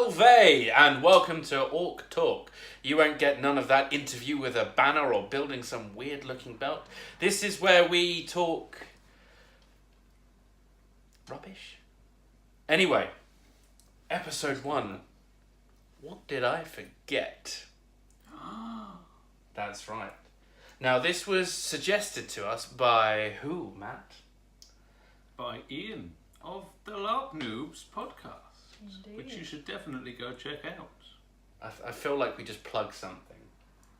Salve and welcome to Orc Talk. You won't get none of that interview with a banner or building some weird looking belt. This is where we talk rubbish. Anyway, episode 1. What did I forget? That's right. Now this was suggested to us by who, Matt? By Ian of the LARP Noobs podcast. Indeed. Which you should definitely go check out. I feel like we just plug something.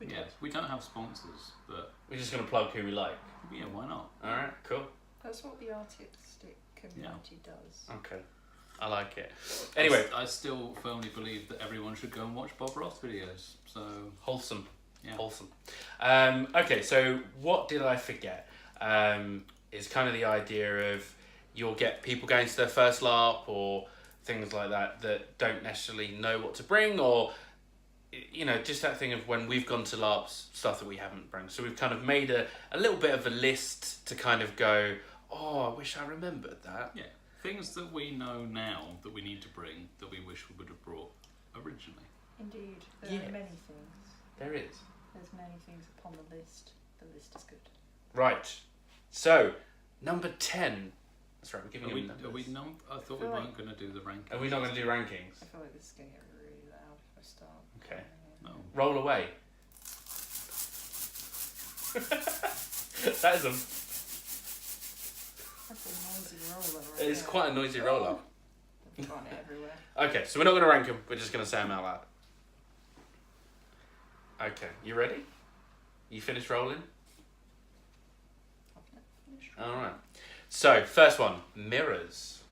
Yes, we don't have sponsors, but We're just going to plug who we like. yeah, why not? Alright, cool. That's what the artistic community does. Okay. I like it. Anyway, I still firmly believe that everyone should go and watch Bob Ross videos. So wholesome. yeah, Wholesome. Okay, so what did I forget? Is kind of the idea of you'll get people going to their first LARP or things like that don't necessarily know what to bring, or just that thing of when we've gone to LARPs, stuff that we haven't brought. So we've kind of made a little bit of a list to kind of go, oh, I wish I remembered that. yeah, things that we know now that we need to bring that we wish we would have brought originally. Indeed, there Yes. are many things. There is. There's many things upon the list. The list is good. Right. So, number 10. That's right, we're giving Are we numbers. I thought feel we like- weren't going to do the rankings. Are we not going to do rankings? I feel like this is going to get really loud if I start. Okay. No. Roll away. That is That's a noisy roller right it's there. quite a noisy roller. I've got it everywhere. Okay, so we're not going to rank them. We're just going to say them out loud. Okay, you ready? You finished rolling? I've not finished. All right. So, first one, mirrors.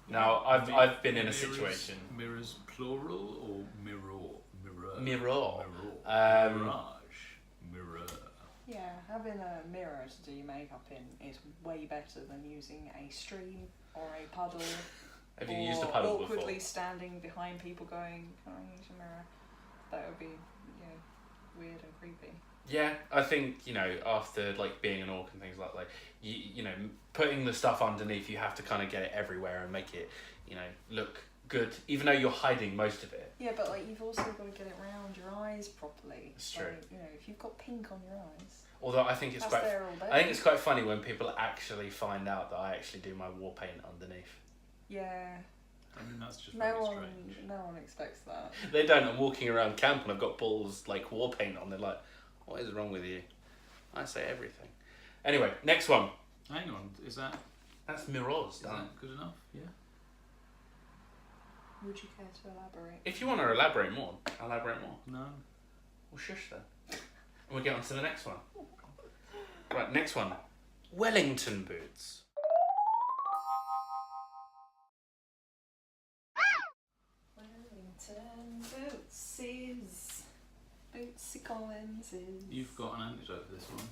Now, I've been in a Mirrors- situation. Mirrors plural or mirror? Mirror. Mirror. Mirage. Mirror. Yeah, having a mirror to do your makeup in is way better than using a stream or a puddle. Have you or used a puddle awkwardly before? standing behind people going, can I use a mirror? That would be, weird and creepy. Yeah, I think, after being an orc and things like you putting the stuff underneath, you have to kind of get it everywhere and make it, look good, even though you're hiding most of it. Yeah, but you've also got to get it round your eyes properly. It's true. If you've got pink on your eyes, Although I think it's that's quite, there all day. I think it's quite funny when people actually find out that I actually do my war paint underneath. Yeah, I mean, that's just no very one, strange. no one expects that. They don't. I'm walking around camp and I've got balls war paint on. They're like, what is wrong with you? I say everything. Anyway, next one. Hang on, is that That's mirrors done. good enough? Yeah. Would you care to elaborate? If you want to elaborate more, elaborate more. No. Well, shush then. And we'll get on to the next one. Right, next one. Wellington boots. Wellington Bootsies. Bootsy Collinses. You've got an antidote for this one.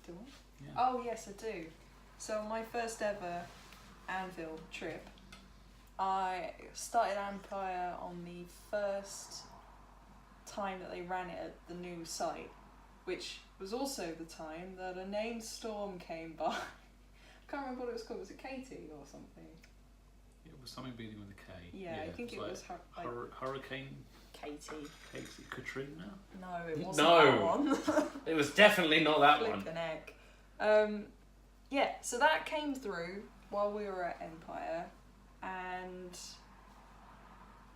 Do I? Yeah. Oh, yes, I do. So, my first ever Anvil trip, I started Empire on the first time that they ran it at the new site, which was also the time that a named storm came by. I can't remember what it was called. Was it Katie or something? It was something beginning with a K. Yeah, I think it was Hurricane Katie. Casey Katrina. No, it wasn't No. that one. It was definitely not that one. Flippin' heck. Yeah, so that came through while we were at Empire, and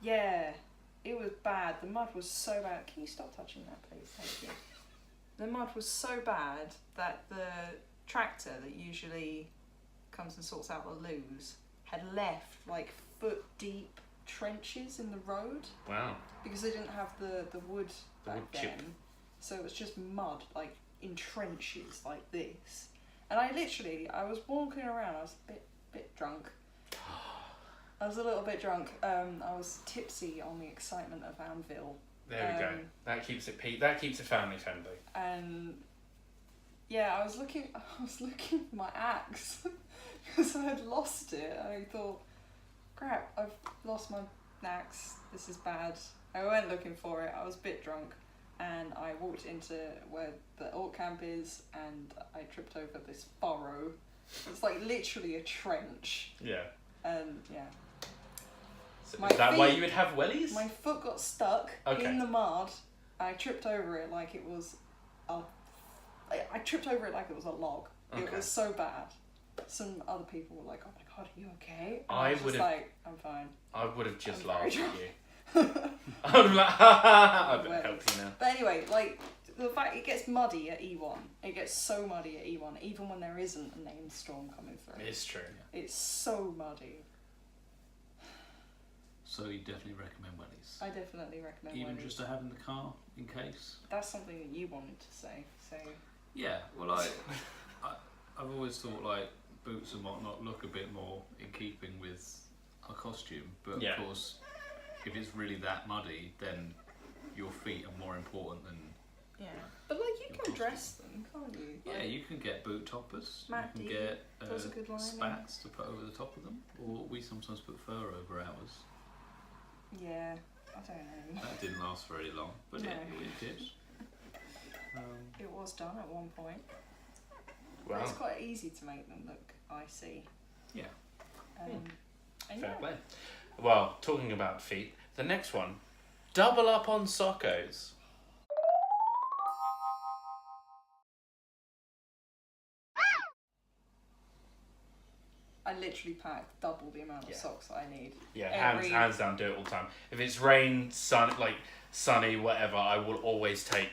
yeah, it was bad. The mud was so bad. Can you stop touching that, please? Thank you. The mud was so bad that the tractor that usually comes and sorts out the loos had left foot deep trenches in the road Wow. because they didn't have the wood The back wood then. chip. So it was just mud, in trenches like this. And I was walking around, I was a bit drunk. I was a little bit drunk. I was tipsy on the excitement of Anvil. There we go. That keeps it that keeps it family friendly. And yeah, I was looking for my axe because I had lost it. I thought, crap, I've lost my axe. This is bad. I went looking for it. I was a bit drunk, and I walked into where the orc camp is, and I tripped over this furrow It's like literally a trench. Yeah. And yeah. So My is that why feet- you would have wellies? My foot got stuck Okay. in the mud. I tripped over it like it was I tripped over it like it was a log. It Okay. was so bad. Some other people were like, "Oh my god, are you okay?" And I was just would've- like, "I'm fine." I would have just I'm laughed very at you. I would have like, ha ha, I better Wellies. help you now. But anyway, like the fact it gets muddy at E1, it gets so muddy at E1, even when there isn't a named storm coming through. It's true. It's so muddy. So you definitely recommend wellies. I definitely recommend Even wellies. just to have in the car in case. That's something that you wanted to say. So Yeah, well, I've always thought like boots and whatnot look a bit more in keeping with a costume, but Yeah. of course, if it's really that muddy, then your feet are more important than. yeah, but like you Your can costume. dress them, can't you? Yeah, you can get boot toppers. Matt you D can get does a good line, spats to put over the top of them, or we sometimes put fur over ours. Yeah, I don't know. That didn't last very long, but No. it did. It was done at one point. But Wow. it's quite easy to make them look icy. Yeah. And Fair yeah. play. Well, talking about feet, the next one, double up on soccos. I literally pack double the amount of Yeah. socks that I need. Yeah, Every- hands down, do it all the time. If it's rain, sunny, whatever, I will always take,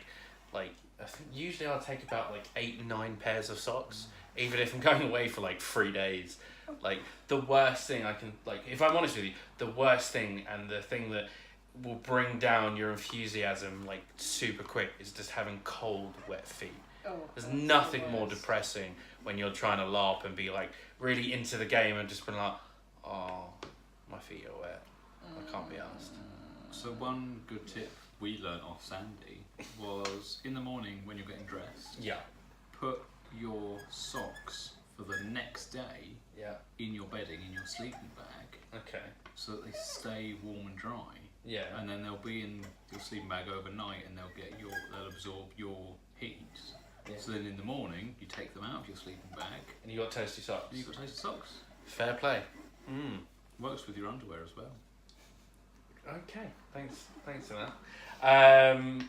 like, I think usually I'll take about like 8-9 pairs of socks, even if I'm going away for like 3 days. Like, the worst thing I can, like, if I'm honest with you, the worst thing and the thing that will bring down your enthusiasm like super quick is just having cold, wet feet. Oh, There's that's the nothing more worst. depressing when you're trying to LARP and be like really into the game and just been like, oh, my feet are wet. I can't be asked. So one good tip we learnt off Sandy was in the morning when you're getting dressed, Yeah. put your socks for the next day Yeah. in your bedding, in your sleeping bag, Okay. so that they stay warm and dry. Yeah. And then they'll be in your sleeping bag overnight, and they'll absorb your heat. Yeah. So then in the morning, you take them out of your sleeping bag, And you got toasty socks. and you've got toasted socks. Fair play. Mm. Works with your underwear as well. Okay. Thanks for that.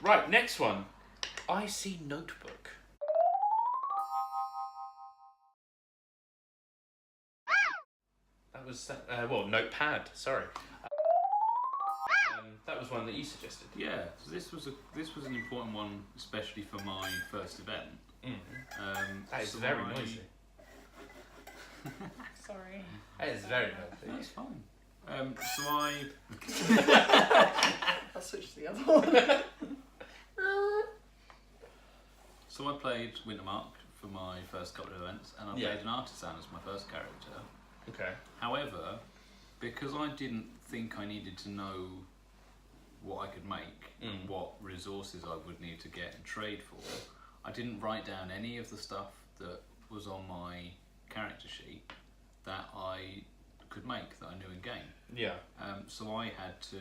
Right. Next one. IC notebook. That was Notepad. Sorry. That was one that you suggested. Yeah, so this was an important one, especially for my first event. That is so very I- noisy. Sorry. That is very noisy. That's fine. So I I'll switch to the other one. So I played Wintermark for my first couple of events, and I Yeah. played an artisan as my first character. Okay. However, because I didn't think I needed to know what I could make and what resources I would need to get and trade for, I didn't write down any of the stuff that was on my character sheet that I could make, that I knew in game. Yeah. So I had to,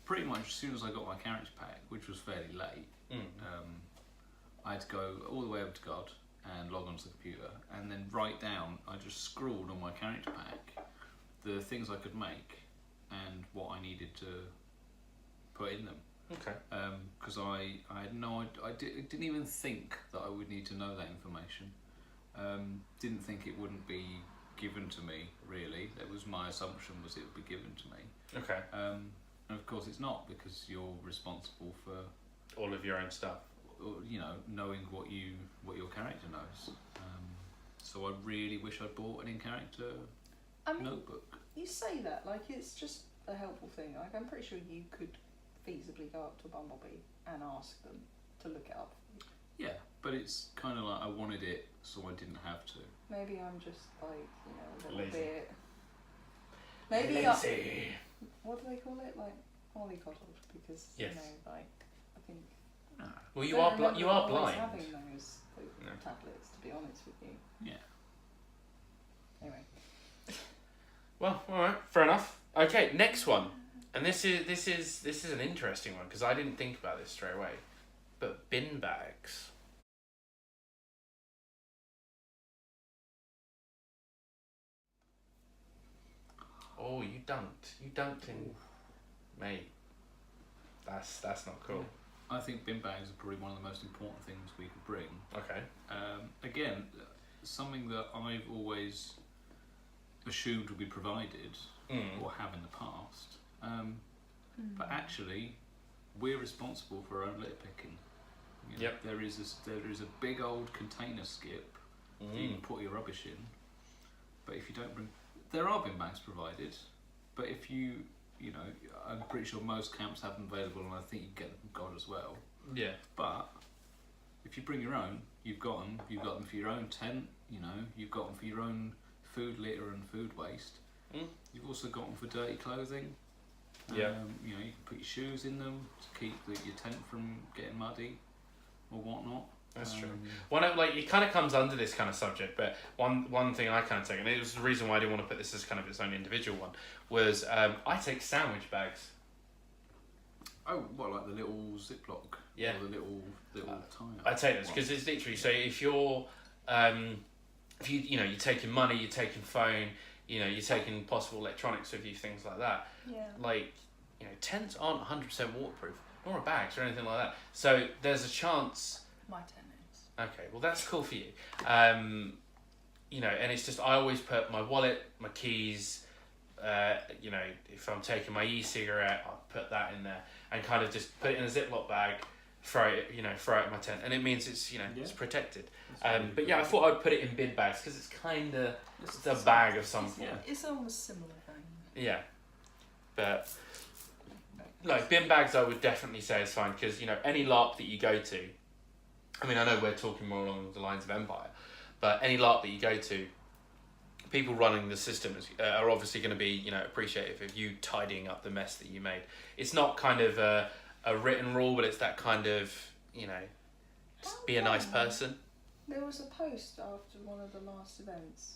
pretty much as soon as I got my character pack, which was fairly late, I had to go all the way over to God and log onto the computer and then write down, I just scrawled on my character pack the things I could make and what I needed to put in them. Okay. Because I had didn't even think that I would need to know that information. Didn't think it wouldn't be given to me, really. That was my assumption, was it would be given to me. Okay. And of course it's not, because you're responsible for, All of your own stuff. you know, knowing what your character knows. So I really wish I'd bought an in-character I mean, notebook. you say that like it's just a helpful thing. Like I'm pretty sure you could feasibly go up to Bumblebee and ask them to look it up. Yeah, but it's kind of like I wanted it so I didn't have to. Maybe I'm just like, you know, a little Lazy. bit. Maybe Lazy. what do they call it? Like mollycoddled, because Yes. you know, like I think. Well, I you don't are remember you are always blind. having those No. tablets, to be honest with you. Yeah. Anyway. Well, all right, fair enough. Okay, next one, and this is an interesting one because I didn't think about this straight away, but bin bags. Oh, you dunked in, mate. That's not cool. I think bin bags are probably one of the most important things we could bring. Okay. Again, something that I've always assumed would be provided or have in the past. But actually, we're responsible for our own litter picking. You know, Yep. There is a big old container skip that you can put your rubbish in. But if you don't bring, there are bin bags provided. But if you know, I'm pretty sure most camps have them available, and I think you can get them from God as well. Yeah. But if you bring your own, you've got them. You've got them for your own tent. You know, you've got them for your own food litter and food waste. You've also got them for dirty clothing. Yeah. You know, you can put your shoes in them to keep your tent from getting muddy or whatnot. That's true. One of, like, it kind of comes under this kind of subject, but one thing I kind of take, and it was the reason why I didn't want to put this as kind of its own individual one, was I take sandwich bags. Oh, what, like the little Ziploc? Yeah. Or the little tie. I take those because it's literally, so if you're, if you know, you're taking money, you're taking phone, you know, you're taking possible electronics with you, things like that. Yeah. Like, you know, tents aren't 100% waterproof, nor are bags or anything like that. So there's a chance. My tent is. Okay, well that's cool for you. You know, and it's just, I always put my wallet, my keys, you know, if I'm taking my e-cigarette, I'll put that in there and kind of just put it in a Ziploc bag, throw it in my tent, and it means it's, you know, it's protected. But yeah, I thought I'd put it in bin bags because it's kind of it's a bag of some form. It's almost similar thing. Yeah, but no, bin bags I would definitely say is fine because, you know, any LARP that you go to, I mean, I know we're talking more along the lines of Empire, but any LARP that you go to, people running the system are obviously going to be, you know, appreciative of you tidying up the mess that you made. It's not kind of a written rule, but it's that kind of, you know, just be a nice person. There was a post after one of the last events.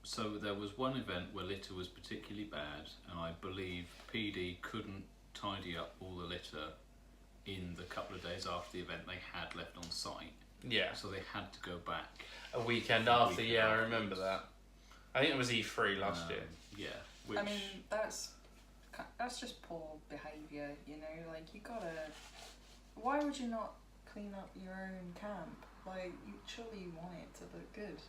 So there was one event where litter was particularly bad, and I believe PD couldn't tidy up all the litter in the couple of days after the event they had left on site. Yeah. So they had to go back. A weekend after, yeah, I remember that. I think it was E3 last year. Yeah. Which, I mean, that's just poor behaviour, you know. Like, you gotta. Why would you not clean up your own camp? Like, surely you want it to look good.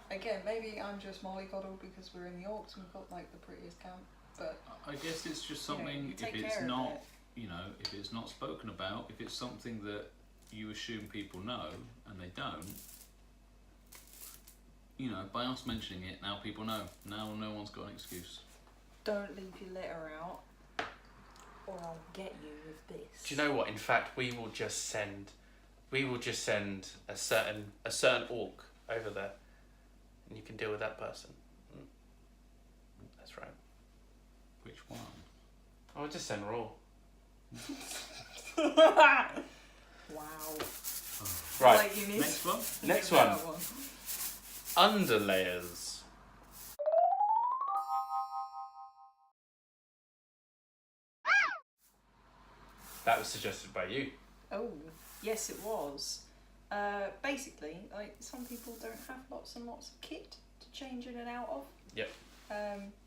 Again, maybe I'm just mollycoddled because we're in the Orcs and we've got like the prettiest camp, but I guess it's just something, if it's not, you know, if it's not spoken about, if it's something that you assume people know and they don't, you know, by us mentioning it, now people know. Now no one's got an excuse. Don't leave your litter out, or I'll get you with this. Do you know what? In fact, we will just send a certain orc over there, and you can deal with that person. That's right. Which one? I'll just send Raw. Wow. Right. Like you need Next one. Next one. Underlayers. That was suggested by you. Oh, yes, it was. Basically, like, some people don't have lots and lots of kit to change in and out of. Yep.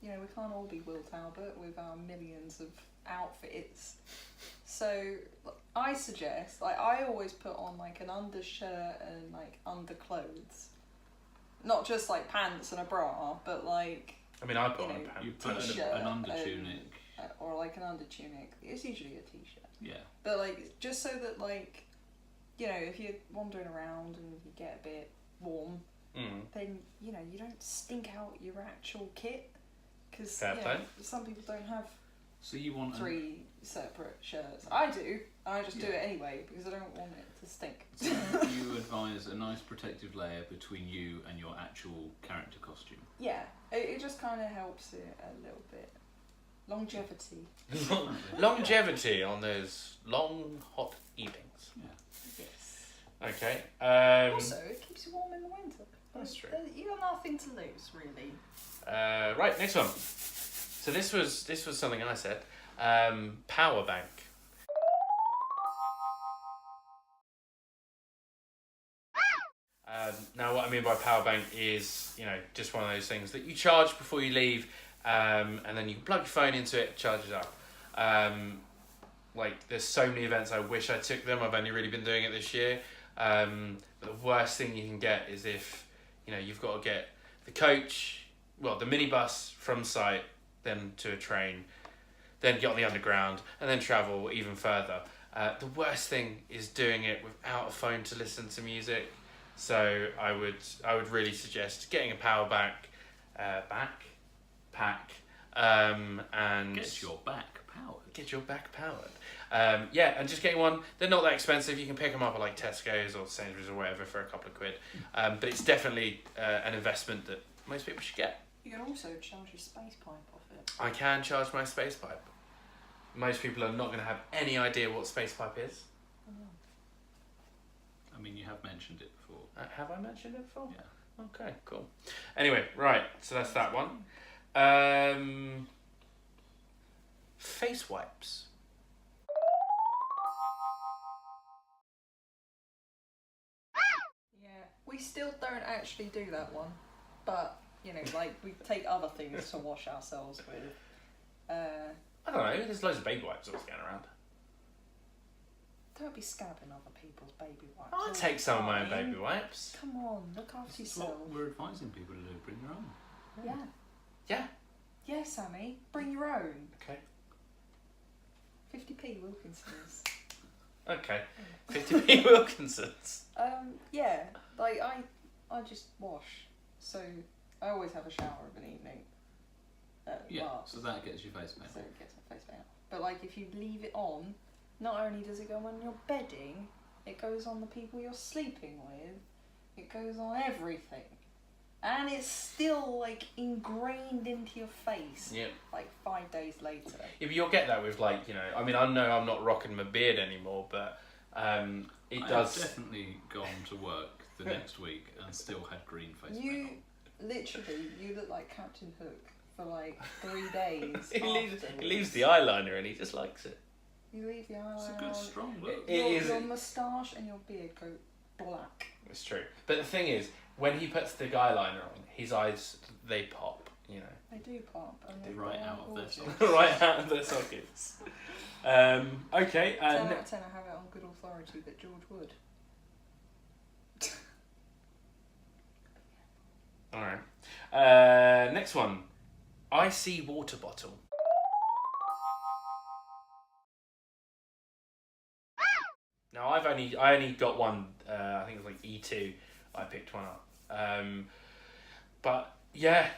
You know, we can't all be Will Talbot with our millions of outfits. So I suggest, like, I always put on like an undershirt and like underclothes, not just like pants and a bra, but like. I mean, I put on a You pants. put T-shirt an under tunic. Or like an under tunic. It's usually a t-shirt. Yeah. But like, just so that, like, you know, if you're wandering around and you get a bit warm, then, you know, you don't stink out your actual kit. Because, you know, some people don't have So you want 3 separate shirts. I do. I just do it anyway because I don't want it to stink. So you advise a nice protective layer between you and your actual character costume. Yeah, it just kind of helps it a little bit. Longevity. Longevity on those long, hot evenings. Yeah. Yes. Okay. Also, it keeps you warm in the winter. That's true. You got nothing to lose, really. Right, next one. So this was something I said. Powerbank. Now, what I mean by power bank is, just one of those things that you charge before you leave, and then you can plug your phone into it, charge it up. There's so many events I wish I took them. I've only really been doing it this year. But the worst thing you can get is if, you've got to get the coach, the minibus from site, then to a train, then get on the underground, and then travel even further. The worst thing is doing it without a phone to listen to music. So I would really suggest getting a power back, and get your back powered. Get your back powered. And just getting one. They're not that expensive. You can pick them up at like Tesco's or Sainsbury's or whatever for a couple of quid. But it's definitely an investment that most people should get. You can also charge your space pipe off it. I can charge my space pipe. Most people are not going to have any idea what space pipe is. I mean, you have mentioned it before. Have I mentioned it before? Yeah. Okay, cool. Anyway, right, so that's that one. Face wipes. Yeah, we still don't actually do that one, but we take other things to wash ourselves with. I don't know, there's loads of baby wipes always going around. Don't be scabbing other people's baby wipes. I'll take some of my own baby wipes. Come on, look after That's yourself. what we're advising people to do. Bring your own. Yeah. Yeah. Yeah, Sammy, bring your own. Okay. 50p Wilkinson's. Okay. 50p Wilkinson's. Yeah, I just wash, so I always have a shower of an evening. So that gets your face paint. So it gets my face paint. But if you leave it on, not only does it go on your bedding, it goes on the people you're sleeping with. It goes on everything, and it's still ingrained into your face. Yeah. 5 days later. Yeah, but you'll get that with I know I'm not rocking my beard anymore, but it does. I've definitely gone to work the next week and still had green face paint on. Literally, you look like Captain Hook for 3 days. he leaves the eyeliner and he just likes it. You leave the eyeliner. It's a good strong look. Your moustache and your beard go black. It's true. But the thing is, when he puts the eyeliner on, his eyes, they pop, They do pop. And They right out of their sockets. Right out of their sockets. Okay. 10 out of 10, I have it on good authority that George would. Alright. Next one. Icy water bottle. Now I only got one. I think it was E2. I picked one up. But yeah,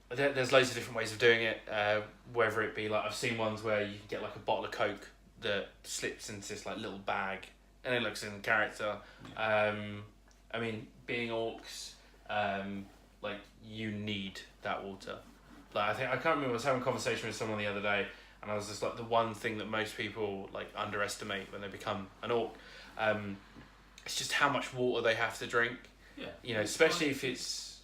there's loads of different ways of doing it. Whether it be I've seen ones where you can get a bottle of Coke that slips into this little bag and it looks in character. Yeah. I mean, being orcs, you need that water. I can't remember. I was having a conversation with someone the other day, and I was just the one thing that most people underestimate when they become an orc, it's just how much water they have to drink. Yeah. Especially if it's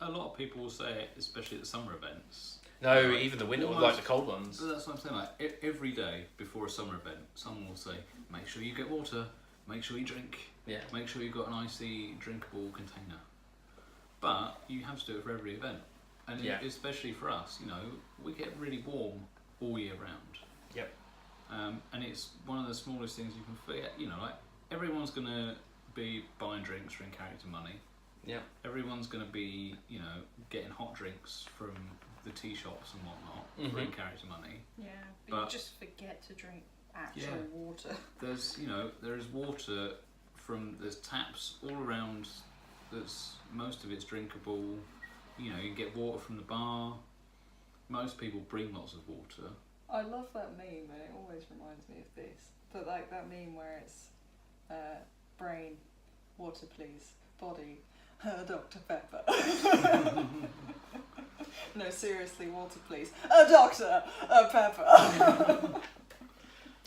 A lot of people will say it, especially at the summer events. No, even the winter, the cold ones. So that's what I'm saying. Every day before a summer event, someone will say, "Make sure you get water. Make sure you drink. Yeah. Make sure you've got an icy, drinkable container." But you have to do it for every event, and especially for us, we get really warm all year round. Yep. And it's one of the smallest things you can forget. Everyone's gonna be buying drinks for in-character money. Yeah. Everyone's gonna be, getting hot drinks from the tea shops and whatnot for in-character money. Yeah, but you just forget to drink actual water. There's water there's taps all around. Most of it's drinkable. You can get water from the bar. Most people bring lots of water. I love that meme, and it always reminds me of this. But that meme where it's brain, water please, body, Dr. Pepper. No, seriously, water please, Dr. Pepper.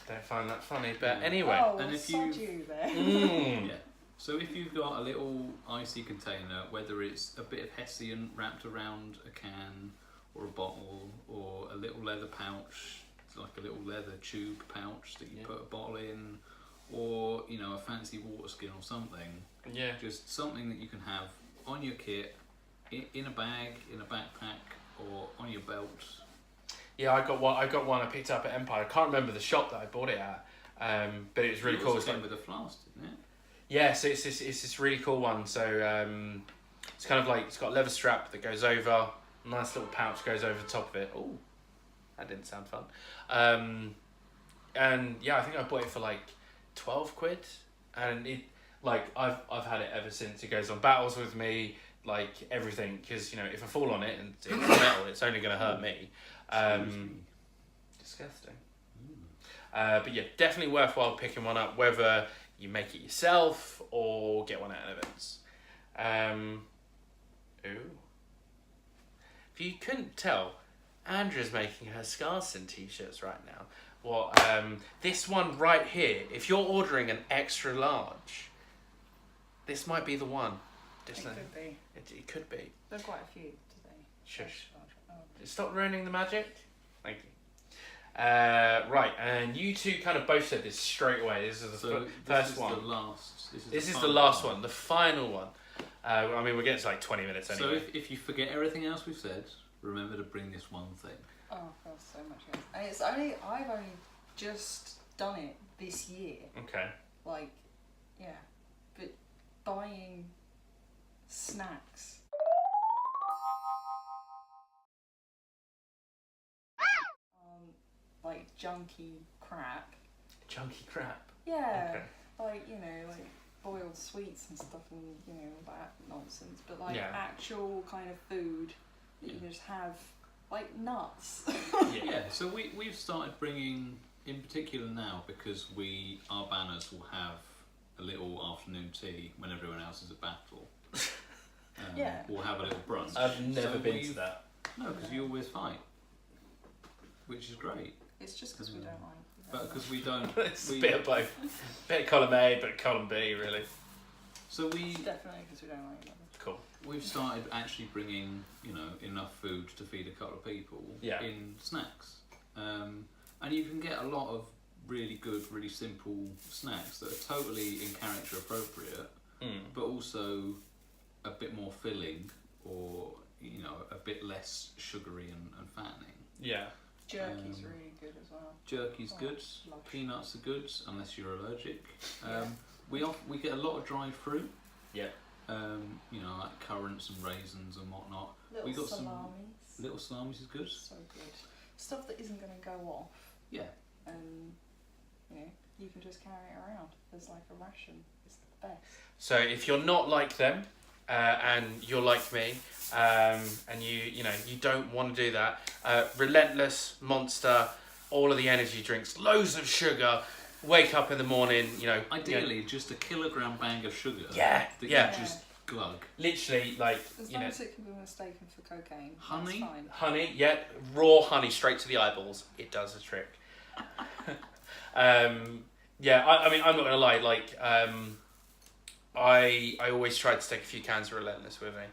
Don't find that funny, but anyway. Oh, and if you there. Mm. Yeah. So if you've got a little icy container, whether it's a bit of Hessian wrapped around a can or a bottle, or a little leather pouch, it's like a little leather tube pouch that you put a bottle in, or a fancy water skin or something. Yeah. Just something that you can have on your kit, in a bag, in a backpack, or on your belt. Yeah, I got one I picked up at Empire. I can't remember the shop that I bought it at, but it was really cool. It came with a flask, didn't it? Yeah, so it's this really cool one. So it's kind of like, it's got a leather strap that goes over, nice little pouch goes over the top of it. Oh, that didn't sound fun. And yeah, I think I bought it for like 12 quid, and it, like, I've had it ever since. It goes on battles with me, like everything, because if I fall on it and it's metal, it's only going to hurt me. Disgusting. But yeah, definitely worthwhile picking one up, whether you make it yourself or get one at events. Ooh. If you couldn't tell, Andrea's making her Scarson t-shirts right now. Well, this one right here, if you're ordering an extra large, this might be the one. It could be. It could be. There are quite a few today. Shush. Oh. Stop ruining the magic. Thank you. Right, and you two kind of both said this straight away. This is the first one. This is the last one, the final one. I mean, we're getting to like 20 minutes anyway. So if you forget everything else we've said, remember to bring this one thing. Oh god, so much. And I've only just done it this year. Okay. Like, yeah, but buying snacks. Like junky crap. Junky crap. Yeah. Okay. Like, like boiled sweets and stuff and, all that nonsense. But like actual kind of food that you can just have, like nuts. Yeah, so we've started bringing, in particular now, because our banners will have a little afternoon tea when everyone else is at battle. We'll have a little brunch. I've never been to that. No, because you always fight, which is great. It's just because we don't like. But because we don't. It's a bit of both. Bit of column A, but column B, really. So definitely because we don't like them. Cool. We've started actually bringing, enough food to feed a couple of people in snacks. And you can get a lot of really good, really simple snacks that are totally in character appropriate, but also a bit more filling, or a bit less sugary and fattening. Yeah. Jerky's really good as well. Jerky's good. Lush. Peanuts are good unless you're allergic. We get a lot of dried fruit. Yeah. Like currants and raisins and whatnot. Little we got salamis. some little salamis is good. So good. Stuff that isn't going to go off. Yeah. And you can just carry it around. There's like a ration. It's the best. So if you're not like them, and you're like me, and you don't want to do that, Relentless, Monster, all of the energy drinks, loads of sugar. Wake up in the morning, Ideally, just a kilogram bag of sugar. Yeah, that yeah. you just glug. Literally, like, As long as it can be mistaken for cocaine. Honey? That's fine. honey, yeah, raw honey straight to the eyeballs. It does the trick. Yeah, I mean, I'm not gonna lie. Like, I always try to take a few cans of Relentless with me.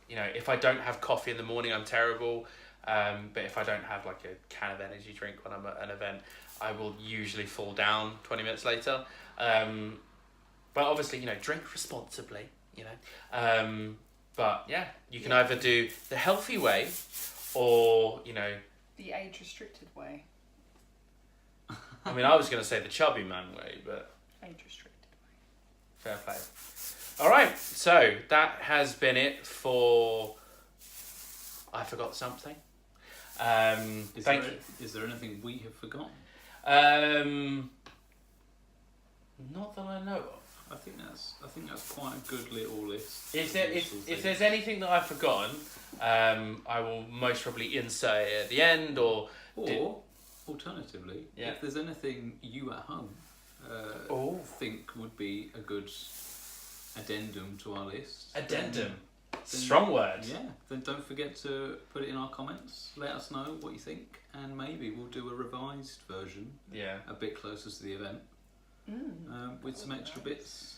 If I don't have coffee in the morning, I'm terrible. But if I don't have like a can of energy drink when I'm at an event, I will usually fall down 20 minutes later. But obviously, drink responsibly, but yeah, you can either do the healthy way or, The age restricted way. I mean, I was going to say the chubby man way, but Age restricted way. fair play. All right, so that has been it for I Forgot Something. Is there anything we have forgotten? Not that I know of. I think that's quite a good little list. If there's anything that I've forgotten, I will most probably insert it at the end, or alternatively, Yeah. if there's anything you at home think would be a good addendum to our list. Addendum. Strong word. Yeah, then don't forget to put it in our comments. Let us know what you think, and maybe we'll do a revised version. Yeah. A bit closer to the event, with some extra bits,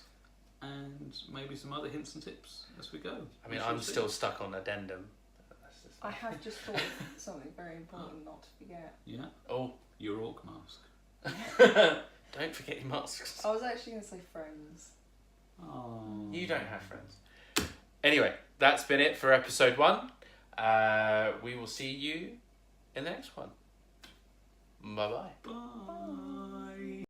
and maybe some other hints and tips as we go. I mean, I'm still stuck on addendum. I have just thought of something very important not to forget. Yeah. Oh. Your orc mask. Don't forget your masks. I was actually going to say friends. Oh. You don't have friends. Anyway, that's been it for episode 1. We will see you in the next one. Bye-bye. Bye.